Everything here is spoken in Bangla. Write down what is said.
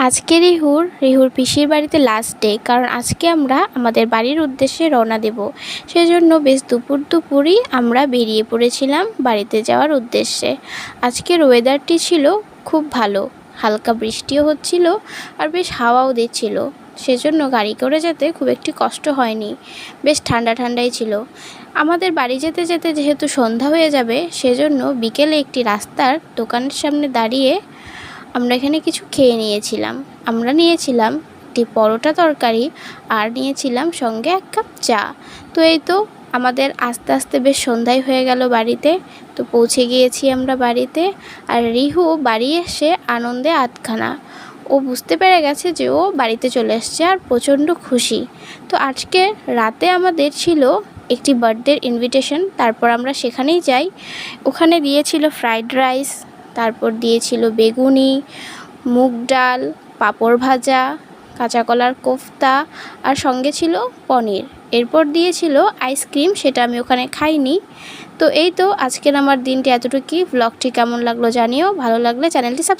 আজকে রিহুর পিসির বাড়িতে লাস্ট ডে, কারণ আজকে আমরা আমাদের বাড়ির উদ্দেশ্যে রওনা দেব। সেজন্য বেশ দুপুরই আমরা বেরিয়ে পড়েছিলাম বাড়িতে যাওয়ার উদ্দেশ্যে। আজকের ওয়েদারটি ছিল খুব ভালো, হালকা বৃষ্টিও হচ্ছিল আর বেশ হাওয়াও দিচ্ছিল। সেজন্য গাড়ি করে যেতে খুব একটি কষ্ট হয়নি, বেশ ঠান্ডাই ছিল। আমাদের বাড়ি যেতে যেতে যেহেতু সন্ধ্যা হয়ে যাবে, সেজন্য বিকেলে একটি রাস্তার দোকানের সামনে দাঁড়িয়ে আমরা এখানে কিছু খেয়ে নিয়েছিলাম। আমরা নিয়েছিলাম একটি পরোটা তরকারি আর নিয়েছিলাম সঙ্গে 1 কাপ চা। তো এই তো আমাদের আস্তে আস্তে বেশ সন্ধ্যাই হয়ে গেল বাড়িতে। তো পৌঁছে গিয়েছি আমরা বাড়িতে। আর রিহু বাড়ি এসে আনন্দে আধখানা। ও বুঝতে পেরে গেছে যে ও বাড়িতে চলে এসছে আর প্রচণ্ড খুশি। তো আজকে রাতে আমাদের ছিল একটি বার্থডের ইনভিটেশন, তারপর আমরা সেখানেই যাই। ওখানে দিয়েছিল ফ্রাইড রাইস, তারপর দিয়েছিল বেগুনি, মুগ ডাল, পাঁপড় ভাজা, কাঁচা কলার কোফতা আর সঙ্গে ছিল পনির। এরপর দিয়েছিল আইসক্রিম, সেটা আমি ওখানে খাইনি। তো এই তো আজকের আমার দিনটি এতটুকুই। ব্লগটি কেমন লাগলো জানিও, ভালো লাগলে চ্যানেলটি সাবস্ক্রাইব